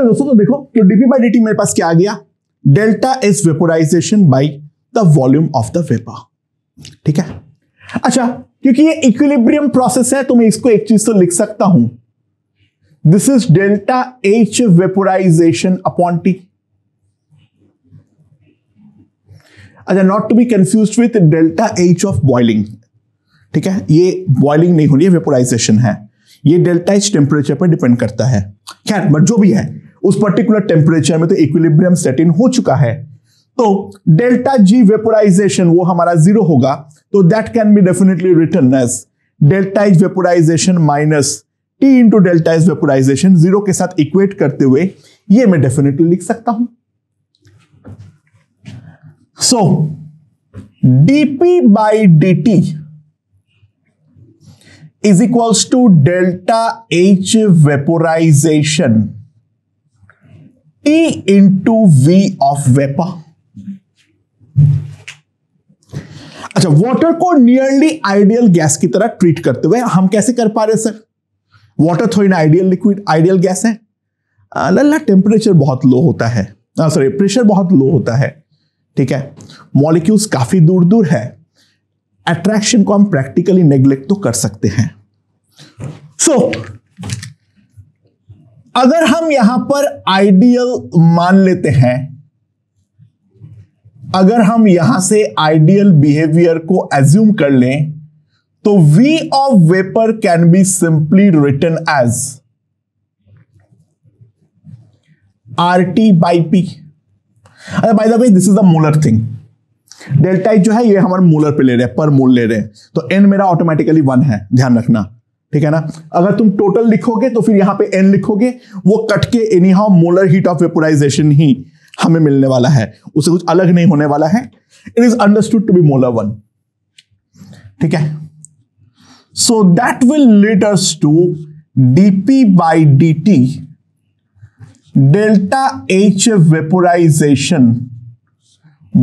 में दोस्तों तो देखो कि dp by dt मेरे पास क्या आ गया, delta is vaporisation by the volume of the vapour. ठीक है, अच्छा क्योंकि ये इक्विलिब्रियम प्रोसेस है तो मैं इसको एक चीज तो लिख सकता हूं, this is delta H vaporization upon T। अच्छा, not to be confused with delta H of boiling. ठीक है, ये बॉइलिंग नहीं होनी है, वेपोराइजेशन है। ये डेल्टा H टेम्परेचर पर डिपेंड करता है। खैर बट जो भी है उस पर्टिकुलर टेम्परेचर में तो इक्विलिब्रियम सेट इन हो चुका है, तो डेल्टा G वेपोराइजेशन वो हमारा 0 होगा, तो that can be definitely written as delta H vaporization minus T into delta H vaporization, 0 के साथ इक्वेट करते हुए ये मैं डेफिनेटली लिख सकता हूं। सो dp by dt is equals to delta H vaporization T into V of vapor। अच्छा, वाटर को नियरली आइडियल गैस की तरह ट्रीट करते हुए हम कैसे कर पा रहे सर? वाटर थोड़ी ना आइडियल लिक्विड आइडियल गैस है, लल्ला टेम्परेचर बहुत लो होता है, सॉरी प्रेशर बहुत लो होता है। ठीक है, मॉलिक्यूल्स काफी दूर दूर है, अट्रैक्शन को हम प्रैक्टिकली नेग्लेक्ट तो कर सकते हैं। सो अगर हम यहां पर आइडियल मान लेते हैं, अगर हम यहां से आइडियल बिहेवियर को एज्यूम कर लें, तो V of vapour can be simply written as RT by P। By the way this is the molar thing, delta H जो है ये हमारे मोलर पे ले रहे हैं, पर मोल ले रहे हैं, तो n मेरा ऑटोमेटिकली 1 है, ध्यान रखना। ठीक है ना, अगर तुम टोटल लिखोगे तो फिर यहां पे n लिखोगे, वो कट के anyhow molar heat of vaporisation ही हमें मिलने वाला है, उससे कुछ अलग नहीं होने वाला है। It is understood to be molar 1। ठीक है, so that will lead us to dp by dt delta H vaporization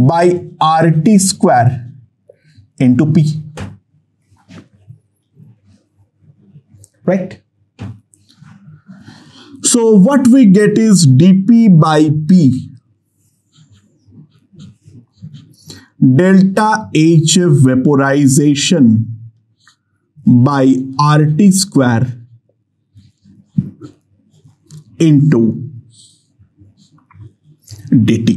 by RT square into P, right? So what we get is dp by P delta H vaporization by RT square into dt.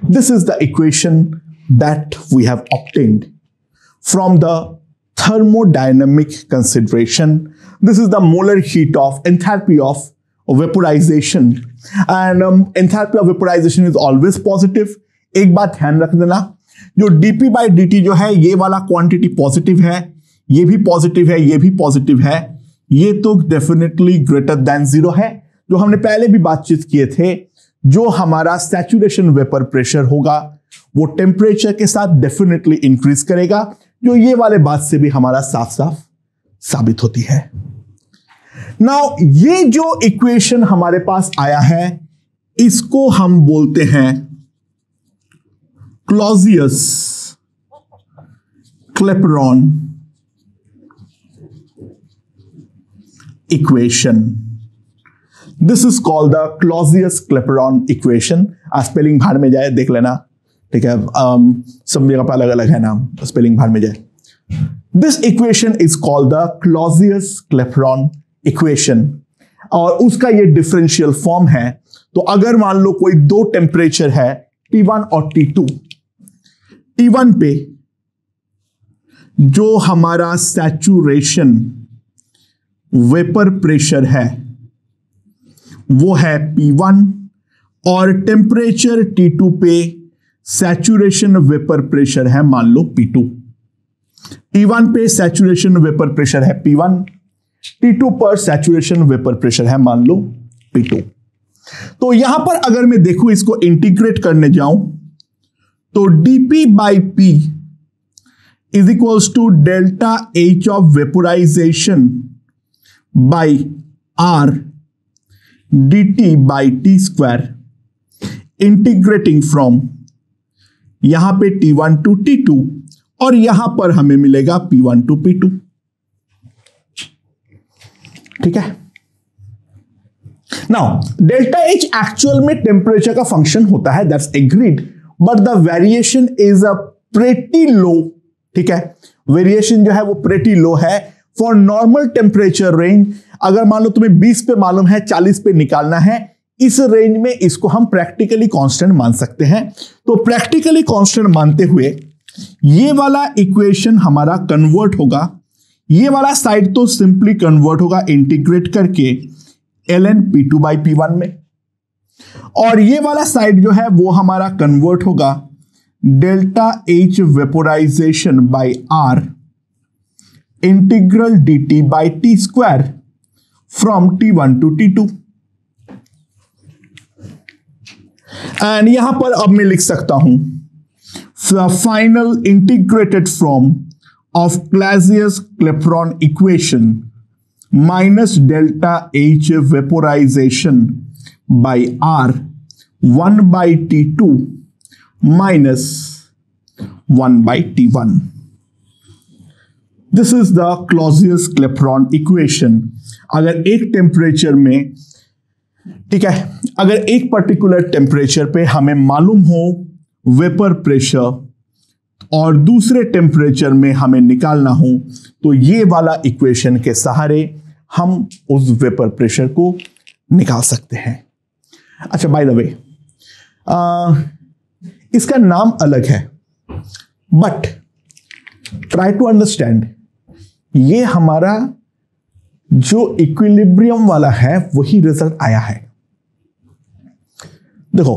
This is the equation that we have obtained from the thermodynamic consideration. This is the molar heat of enthalpy of vaporization, and enthalpy of vaporization is always positive. एक बात ध्यान रख देना, जो dp by dt जो है ये वाला क्वांटिटी पॉजिटिव है, ये भी पॉजिटिव है, ये भी पॉजिटिव है, ये तो डेफिनेटली ग्रेटर देन 0 है। जो हमने पहले भी बातचीत किए थे, जो हमारा सैचुरेशन वेपर प्रेशर होगा वो टेम्परेचर के साथ डेफिनेटली इंक्रीज करेगा, जो ये वाले बात से भी हमारा साफ साफ साबित होती है। नाउ ये जो इक्वेशन हमारे पास आया है इसको हम बोलते हैं Clausius क्लेपेरॉन equation. This is called the Clausius-Clapeyron equation. Spelling भाड़ में जाए देख लेना, ठीक है, सब जगह पर अलग अलग है नाम, स्पेलिंग भाड़ में जाए। This equation is called the Clausius-Clapeyron equation और उसका ये डिफरेंशियल फॉर्म है। तो अगर मान लो कोई दो टेम्परेचर है T1 और T2, T1 पे जो हमारा सैचुरेशन वेपर प्रेशर है वो है P1 और टेम्परेचर T2 पे सैचुरेशन वेपर प्रेशर है मान लो P2। T1 पे सैचुरेशन वेपर प्रेशर है P1, T2 पर सैचुरेशन वेपर प्रेशर है मान लो P2। तो यहां पर अगर मैं देखूं इसको इंटीग्रेट करने जाऊं तो dp by P is equals to delta H of vaporization by R dt by T square, integrating from यहां पे T1 to T2 और यहां पर हमें मिलेगा P1 to P2। ठीक है। नाउ डेल्टा एच एक्चुअल में टेम्परेचर का फंक्शन होता है, that's agreed, but the variation is a pretty low. ठीक है, वेरिएशन जो है वो प्रेटी लो है फॉर नॉर्मल टेम्परेचर रेंज। अगर मान लो तुम्हें 20 पे मालूम है, 40 पे निकालना है, इस रेंज में इसको हम प्रैक्टिकली कांस्टेंट मान सकते हैं। तो प्रैक्टिकली कांस्टेंट मानते हुए ये वाला इक्वेशन हमारा कन्वर्ट होगा, ये वाला साइड तो सिंपली कन्वर्ट होगा इंटीग्रेट करके ln P2/P1 में, और ये वाला साइड जो है वो हमारा कन्वर्ट होगा delta H vaporization by R integral dt/t² from T1 to T2। And यहां पर अब मैं लिख सकता हूं final integrated form of Clausius-Clapeyron equation minus delta H vaporization by R 1/T2 minus 1/T1. This is the Clausius-Clapeyron equation. अगर एक temperature में, ठीक है, अगर एक पर्टिकुलर टेम्परेचर पे हमें मालूम हो वेपर प्रेशर और दूसरे टेम्परेचर में हमें निकालना हो, तो ये वाला इक्वेशन के सहारे हम उस वेपर प्रेशर को निकाल सकते हैं। अच्छा, बाय द वे इसका नाम अलग है, बट ट्राई टू अंडरस्टैंड, ये हमारा जो इक्विलिब्रियम वाला है वही रिजल्ट आया है। देखो,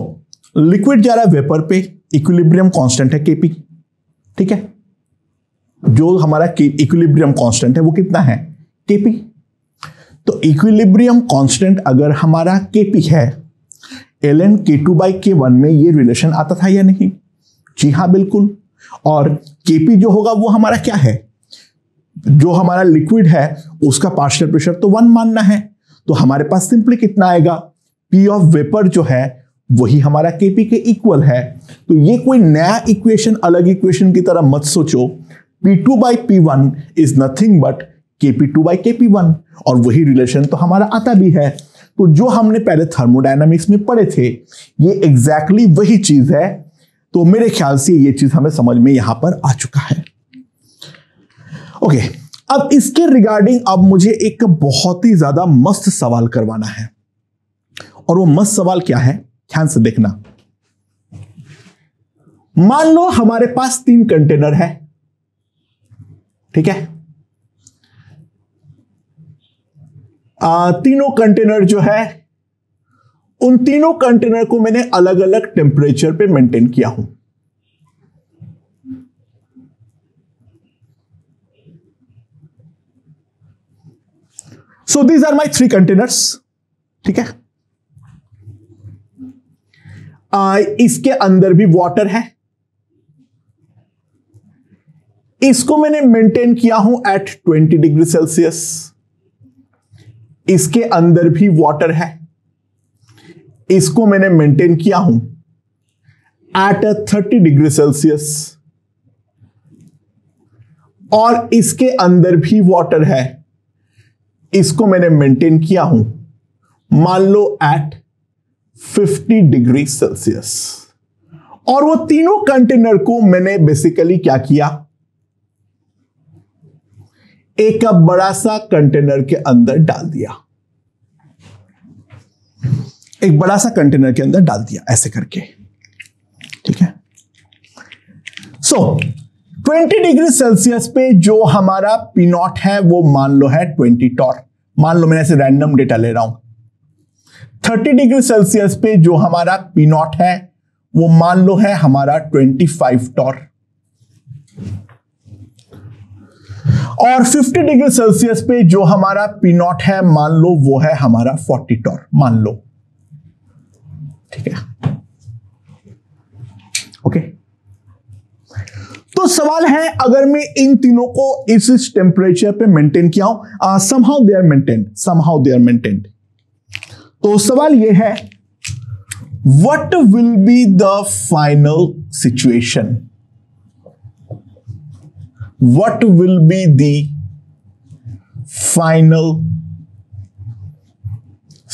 लिक्विड जा रहा है वेपर पे, इक्विलिब्रियम कांस्टेंट है केपी। ठीक है, जो हमारा इक्विलिब्रियम कांस्टेंट है वो कितना है, केपी। तो इक्विलिब्रियम कांस्टेंट अगर हमारा केपी है, ln K2/K1 में ये रिलेशन आता था या नहीं? जी हाँ, बिल्कुल। और केपी जो होगा वो हमारा क्या है, जो हमारा लिक्विड है उसका पार्शियल प्रेशर तो 1 मानना है, तो हमारे पास सिंपली कितना आएगा, P ऑफ वेपर जो है वही हमारा केपी के इक्वल है। तो ये कोई नया इक्वेशन, अलग इक्वेशन की तरह मत सोचो। P2/P1 is nothing but Kp2/Kp1, और वही रिलेशन तो हमारा आता भी है। तो जो हमने पहले थर्मोडायनामिक्स में पढ़े थे, ये एग्जैक्टली वही चीज है। तो मेरे ख्याल से ये चीज हमें समझ में यहां पर आ चुका है। ओके, अब इसके रिगार्डिंग अब मुझे एक बहुत ही ज्यादा मस्त सवाल करवाना है, और वो मस्त सवाल क्या है, ध्यान से देखना। मान लो हमारे पास 3 कंटेनर है, ठीक है। तीनों कंटेनर जो है, उन तीनों कंटेनर को मैंने अलग अलग टेम्परेचर पे मेंटेन किया हूं। So these are my 3 containers, ठीक है। इसके अंदर भी वाटर है, इसको मैंने मेंटेन किया हूं एट 20 डिग्री सेल्सियस। इसके अंदर भी वाटर है, इसको मैंने मेंटेन किया हूं एट 30 डिग्री सेल्सियस। और इसके अंदर भी वाटर है, इसको मैंने मेंटेन किया हूं मान लो एट 50 डिग्री सेल्सियस। और वो तीनों कंटेनर को मैंने बेसिकली क्या किया, एक बड़ा सा कंटेनर के अंदर डाल दिया, एक बड़ा सा कंटेनर के अंदर डाल दिया ऐसे करके, ठीक है। सो 20 डिग्री सेल्सियस पे जो हमारा पी नॉट है वो मान लो है 20 टॉर, मान लो मैं ऐसे रैंडम डेटा ले रहा हूं। 30 डिग्री सेल्सियस पे जो हमारा पी नॉट है वो मान लो है हमारा 25 टॉर, और 50 डिग्री सेल्सियस पे जो हमारा पी नॉट है मान लो वो है हमारा 40 टॉर, मान लो, ठीक है। ओके, तो सवाल है, अगर मैं इन तीनों को इस टेम्परेचर पे मेंटेन किया हूं, समहाउ दे आर मेंटेन्ड, तो सवाल ये है, what will be the final situation, what will be the final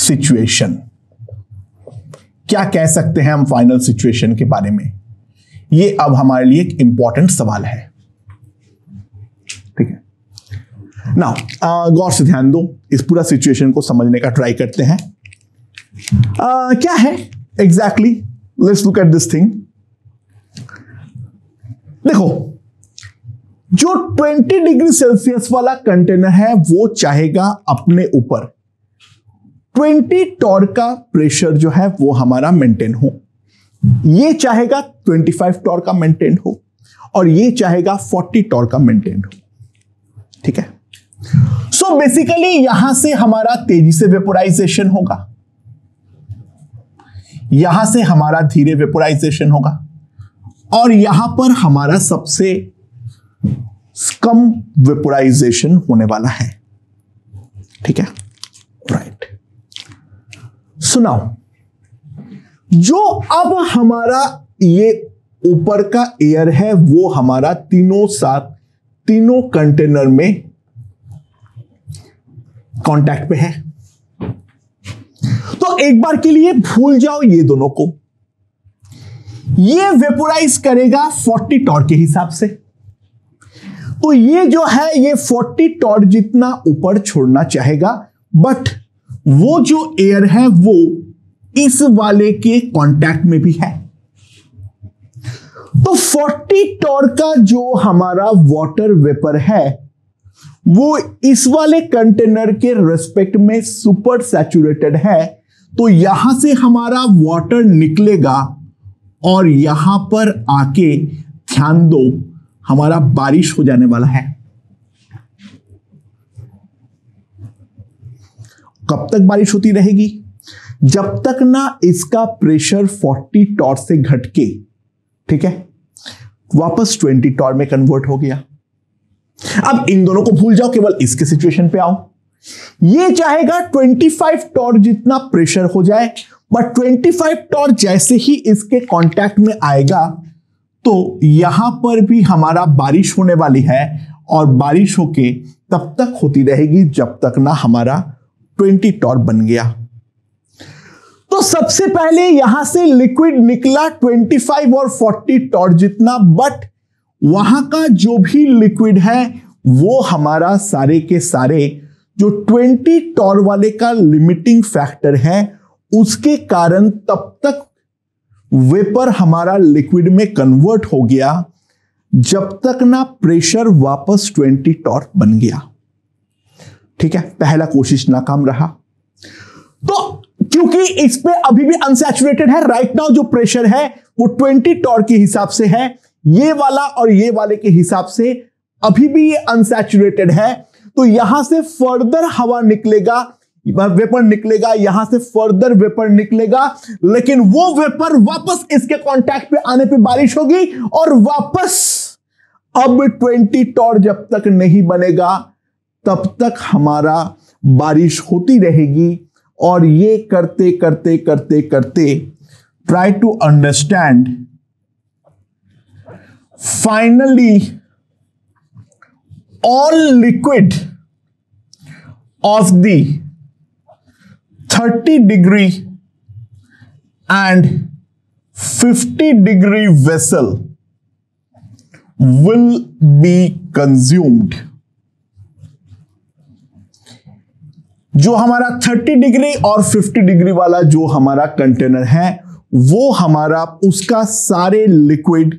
situation. क्या कह सकते हैं हम फाइनल सिचुएशन के बारे में? ये अब हमारे लिए एक इंपॉर्टेंट सवाल है। ठीक है, नाउ गौर से ध्यान दो, इस पूरा सिचुएशन को समझने का ट्राई करते हैं। क्या है exactly? Let's look at this thing. देखो, जो 20 डिग्री सेल्सियस वाला कंटेनर है वो चाहेगा अपने ऊपर 20 टॉर्क का प्रेशर जो है वो हमारा मेंटेन हो। ये चाहेगा 25 टॉर्क का मेंटेन हो और ये चाहेगा 40 टॉर्क का मेंटेन हो। ठीक है, सो बेसिकली यहां से हमारा तेजी से वेपोराइजेशन होगा, यहां से हमारा धीरे वेपोराइजेशन होगा और यहां पर हमारा सबसे कम वेपोराइजेशन होने वाला है। ठीक है, राइट। सुनाओ, जो अब हमारा ये ऊपर का एयर है वो हमारा तीनों कंटेनर में कांटेक्ट पे है। तो एक बार के लिए भूल जाओ ये दोनों को। ये वेपोराइज करेगा 40 टॉर्क के हिसाब से, तो ये जो है ये 40 टॉर्क जितना ऊपर छोड़ना चाहेगा, बट वो जो एयर है वो इस वाले के कांटेक्ट में भी है। तो 40 टॉर्क का जो हमारा वाटर वेपर है वो इस वाले कंटेनर के रेस्पेक्ट में सुपर सैचुरेटेड है, तो यहां से हमारा वाटर निकलेगा और यहां पर आके ध्यान दो हमारा बारिश हो जाने वाला है। कब तक बारिश होती रहेगी? जब तक ना इसका प्रेशर 40 टॉर्क से घटके, ठीक है, वापस 20 टॉर्क में कन्वर्ट हो गया। अब इन दोनों को भूल जाओ, केवल इसके सिचुएशन पे आओ। ये चाहेगा 25 टॉर्क जितना प्रेशर हो जाए, बट 25 टॉर्क जैसे ही इसके कांटेक्ट में आएगा तो यहां पर भी हमारा बारिश होने वाली है और बारिश होके तब तक होती रहेगी जब तक ना हमारा 20 टॉर्क बन गया। तो सबसे पहले यहां से लिक्विड निकला 25 और 40 टॉर्क जितना, बट वहां का जो भी लिक्विड है वो हमारा सारे के सारे जो 20 टॉर्क वाले का लिमिटिंग फैक्टर है उसके कारण तब तक वेपर हमारा लिक्विड में कन्वर्ट हो गया जब तक ना प्रेशर वापस 20 टॉर्क बन गया। ठीक है, पहला कोशिश नाकाम रहा। तो क्योंकि इस पे अभी भी अनसैचुरेटेड है, राइट नाउ जो प्रेशर है वो 20 टॉर्क के हिसाब से है, ये वाला और ये वाले के हिसाब से अभी भी ये अनसैचुरेटेड है, तो यहां से फर्दर हवा निकलेगा, वेपर निकलेगा, यहां से फर्दर वेपर निकलेगा, लेकिन वो वेपर वापस इसके कांटेक्ट पे आने पे बारिश होगी और वापस अब 20 टॉर्क जब तक नहीं बनेगा तब तक हमारा बारिश होती रहेगी। और ये करते करते करते करते try to understand, finally all liquid of the 30 degree and 50 degree vessel will be consumed। जो हमारा 30 डिग्री और 50 डिग्री वाला जो हमारा कंटेनर है वो हमारा उसका सारे लिक्विड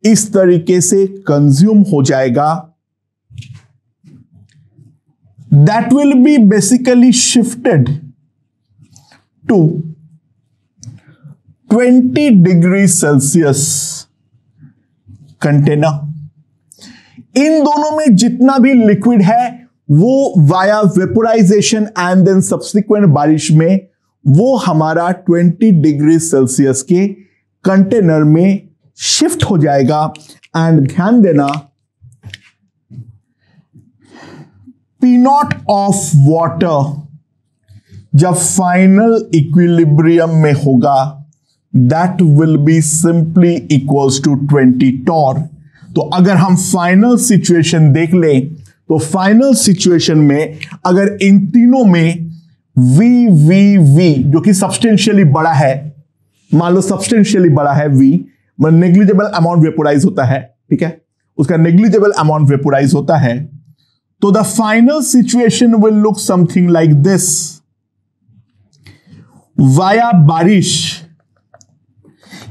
इस तरीके से कंज्यूम हो जाएगा। That will be basically shifted to 20 degree Celsius container. इन दोनों में जितना भी लिक्विड है वो via vaporisation and then subsequent बारिश में वो हमारा 20 डिग्री सेल्सियस के कंटेनर में शिफ्ट हो जाएगा। एंड ध्यान देना, P नॉट ऑफ वाटर जब फाइनल इक्विलिब्रियम में होगा that will be simply equals to 20 torque. तो अगर हम फाइनल सिचुएशन देख लें तो फाइनल सिचुएशन में अगर इन तीनों में वी जो कि सब्सटेंशियली बड़ा है, मान लो सब्सटेंशियली बड़ा है वी, नेग्लिजिबल अमाउंट वेपोराइज होता है, ठीक है, उसका नेग्लिजिबल अमाउंट वेपोराइज होता है, तो the final situation will look something like this. Via बारिश,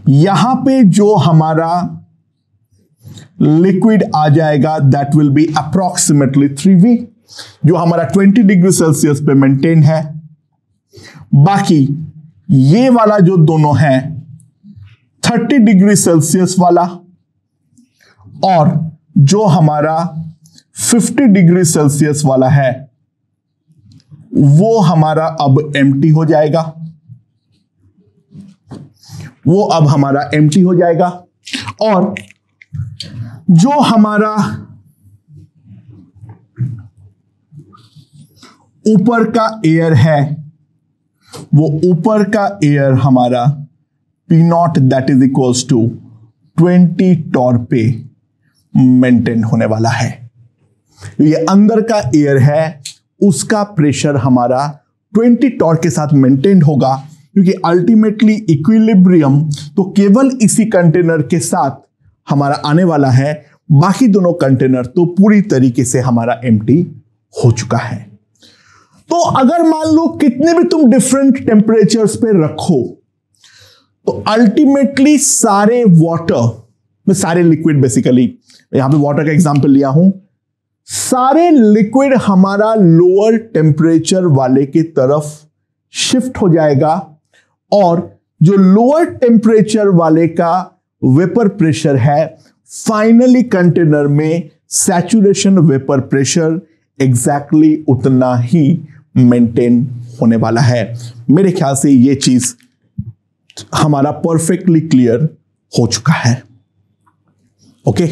यहां पे जो हमारा लिक्विड आ जाएगा that will B approximately 3V, जो हमारा 20 डिग्री सेल्सियस पे मेंटेन है। बाकी ये वाला जो दोनों है 30 डिग्री सेल्सियस वाला और जो हमारा 50 डिग्री सेल्सियस वाला है वो हमारा अब एम्प्टी हो जाएगा, वो अब हमारा एम्प्टी हो जाएगा। और जो हमारा ऊपर का एयर है वो ऊपर का एयर हमारा P0 that is equals to 20 torr पे मेंटेन होने वाला है। ये अंदर का एयर है उसका प्रेशर हमारा 20 टॉर के साथ मेंटेन होगा, क्योंकि अल्टीमेटली इक्विलिब्रियम तो केवल इसी कंटेनर के साथ हमारा आने वाला है, बाकी दोनों कंटेनर तो पूरी तरीके से हमारा एम्प्टी हो चुका है। तो अगर मान लो कितने भी तुम डिफरेंट टेम्परेचर्स पे रखो तो अल्टीमेटली सारे वाटर, सारे लिक्विड, बेसिकली यहां पे वाटर का एग्जांपल लिया हूं, सारे लिक्विड हमारा लोअर टेम्परेचर वाले की तरफ शिफ्ट हो जाएगा और जो लोअर टेम्परेचर वाले का वेपर प्रेशर है फाइनली कंटेनर में सैचुरेशन वेपर प्रेशर एग्जैक्टली उतना ही मेंटेन होने वाला है। मेरे ख्याल से ये चीज हमारा परफेक्टली क्लियर हो चुका है। ओके।